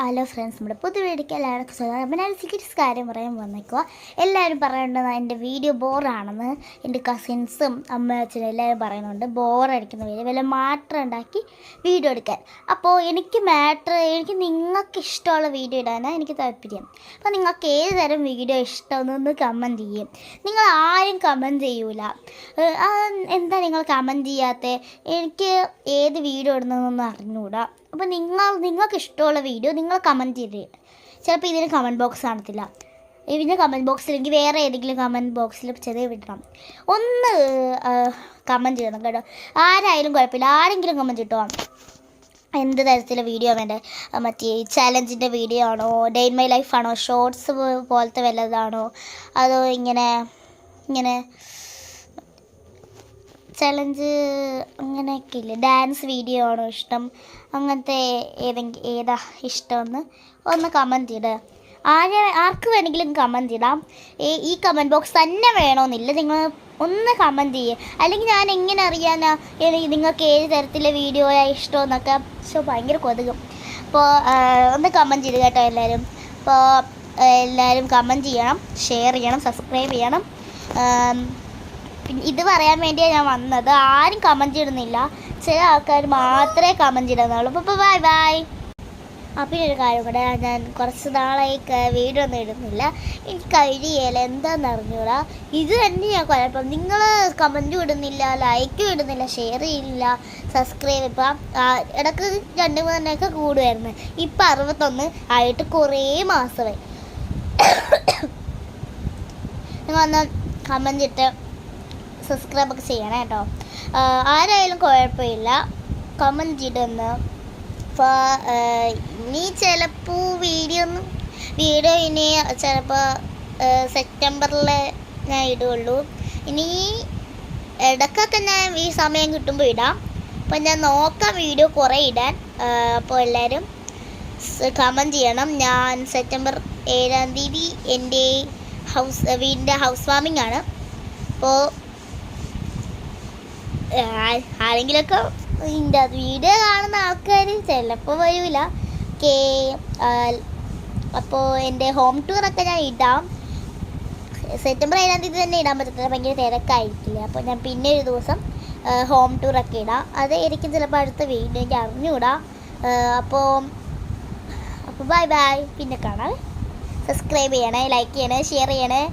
Hello friends, നമ്മുടെ പുതിയ വീഡിയോയ്ക്ക് എല്ലാവർക്കും സ്വാഗതം. അപ്പോൾ ഞാൻ സീക്രറ്റ്സ് കാര്യം പറയാൻ വന്നേക്കുക. എല്ലാവരും പറയുന്നുണ്ട് എൻ്റെ വീഡിയോ ബോറാണെന്ന്. എൻ്റെ കസിൻസും അമ്മ അച്ഛനും എല്ലാവരും പറയുന്നുണ്ട് ബോറടിക്കുന്ന വീഡിയോ, വല്ല മാറ്റർ ഉണ്ടാക്കി വീഡിയോ എടുക്കാൻ. അപ്പോൾ എനിക്ക് നിങ്ങൾക്ക് ഇഷ്ടമുള്ള വീഡിയോ ഇടാനാണ് എനിക്ക് താല്പര്യം. അപ്പോൾ നിങ്ങൾക്ക് ഏത് തരം വീഡിയോ ഇഷ്ടമെന്നൊന്ന് കമൻറ്റ് ചെയ്യും. നിങ്ങൾ ആരും കമൻറ്റ് ചെയ്യൂല. എന്താ നിങ്ങൾ കമൻറ്റ് ചെയ്യാത്തത്? എനിക്ക് ഏത് വീഡിയോ ഇടുന്നതെന്നൊന്നും അറിഞ്ഞുകൂടാ. അപ്പോൾ നിങ്ങൾക്ക് ഇഷ്ടമുള്ള വീഡിയോ നിങ്ങൾ കമൻറ്റ് ചെയ്ത്, ചിലപ്പോൾ ഇതിന് കമൻറ്റ് ബോക്സ് കാണത്തില്ല. ഇതിൻ്റെ കമൻറ്റ് ബോക്സിലെങ്കിൽ വേറെ ഏതെങ്കിലും കമൻറ്റ് ബോക്സിൽ ചെറിയ വിടണം. ഒന്ന് കമൻറ്റ് ചെയ്യണം കേട്ടോ. ആരായാലും കുഴപ്പമില്ല, ആരെങ്കിലും കമൻറ്റ് കിട്ടോ. എന്ത് തരത്തിലെ വീഡിയോ വേണ്ടേ? മറ്റേ ചാലഞ്ചിൻ്റെ വീഡിയോ ആണോ, ഡേ ഇൻ മൈ ലൈഫാണോ, ഷോർട്സ് പോലത്തെ വല്ലതാണോ, അതോ ഇങ്ങനെ ചലഞ്ച് അങ്ങനെയൊക്കെ ഇല്ലേ, ഡാൻസ് വീഡിയോ ആണോ ഇഷ്ടം, അങ്ങനത്തെ ഏതാ ഇഷ്ടമെന്ന് ഒന്ന് കമൻറ്റ് ചെയ്ത്. ആർക്ക് വേണമെങ്കിലും കമൻറ്റ് ഇടാം. ഈ കമൻറ്റ് ബോക്സ് തന്നെ വേണമെന്നില്ല, നിങ്ങൾ ഒന്ന് കമൻറ്റ് ചെയ്യുക. അല്ലെങ്കിൽ ഞാൻ എങ്ങനെ അറിയാനാ നിങ്ങൾക്ക് ഏത് തരത്തിലെ വീഡിയോയാണ് ഇഷ്ടമെന്നൊക്കെ? ഭയങ്കര കൊതുകും. അപ്പോൾ ഒന്ന് കമൻറ്റ് ചെയ്ത് കേട്ടോ എല്ലാവരും. അപ്പോൾ എല്ലാവരും കമൻറ്റ് ചെയ്യണം, ഷെയർ ചെയ്യണം, സബ്സ്ക്രൈബ് ചെയ്യണം. പിന്നെ ഇത് പറയാൻ വേണ്ടിയാണ് ഞാൻ വന്നത്. ആരും കമൻറ്റ് ഇടുന്നില്ല, ചില ആൾക്കാർ മാത്രമേ കമൻറ്റ് ഇടുന്നുള്ളൂ. അപ്പോൾ ബൈ. പിന്നെ ഒരു കാര്യം കൂടെ, ഞാൻ കുറച്ച് നാളായി വീഡിയോ ഒന്നും ഇടുന്നില്ല. എനിക്ക് കഴിയില്ല, എന്താണെന്ന് അറിഞ്ഞൂടാ. ഇത് തന്നെ ഞാൻ കുഴപ്പം. നിങ്ങൾ കമൻറ്റും ഇടുന്നില്ല, ലൈക്കും ഇടുന്നില്ല, ഷെയർ ചെയ്യില്ല, സബ്സ്ക്രൈബ്. ഇപ്പം ഇടയ്ക്ക് 2-3 കൂടുമായിരുന്നു. ഇപ്പം 61 ആയിട്ട് കുറേ മാസമായി. നിങ്ങൾ ഒന്ന് കമൻറ്റ് ഇട്ട് സബ്സ്ക്രൈബൊക്കെ ചെയ്യണം കേട്ടോ. ആരായാലും കുഴപ്പമില്ല, കമൻറ്റ് ചെയ്തെന്ന്. അപ്പോൾ ഇനി ചിലപ്പോൾ വീഡിയോ ഇനി ചിലപ്പോൾ സെപ്റ്റംബറിൽ ഞാൻ ഇടുകയുള്ളൂ. ഇനി ഇടയ്ക്കൊക്കെ ഞാൻ ഈ സമയം കിട്ടുമ്പോൾ ഇടാം. അപ്പോൾ ഞാൻ നോക്കാം വീഡിയോ കുറേ ഇടാൻ. അപ്പോൾ എല്ലാവരും കമൻറ്റ് ചെയ്യണം. ഞാൻ സെപ്റ്റംബർ 7-ാം തീയതി എൻ്റെ വീടിൻ്റെ ഹൗസ് വാമിംഗ് ആണ്. അപ്പോൾ ആരെങ്കിലുമൊക്കെ ഇതിൻ്റെ വീഡിയോ കാണുന്ന ആൾക്കാർ ചിലപ്പോൾ വരില്ല. അപ്പോൾ എൻ്റെ ഹോം ടൂറൊക്കെ ഞാൻ ഇടാം. സെപ്റ്റംബർ 7-ാം തീയതി തന്നെ ഇടാൻ പറ്റത്തില്ല, ഭയങ്കര തിരക്കായിരിക്കില്ല. അപ്പോൾ ഞാൻ പിന്നെ ഒരു ദിവസം ഹോം ടൂറൊക്കെ ഇടാം. അതായിരിക്കും ചിലപ്പോൾ അടുത്ത വീഡിയോ, എനിക്ക് അറിഞ്ഞുകൂടാ. അപ്പോൾ ബൈ. പിന്നെ കാണാം. സബ്സ്ക്രൈബ് ചെയ്യണേ, ലൈക്ക് ചെയ്യണേ, ഷെയർ ചെയ്യണേ.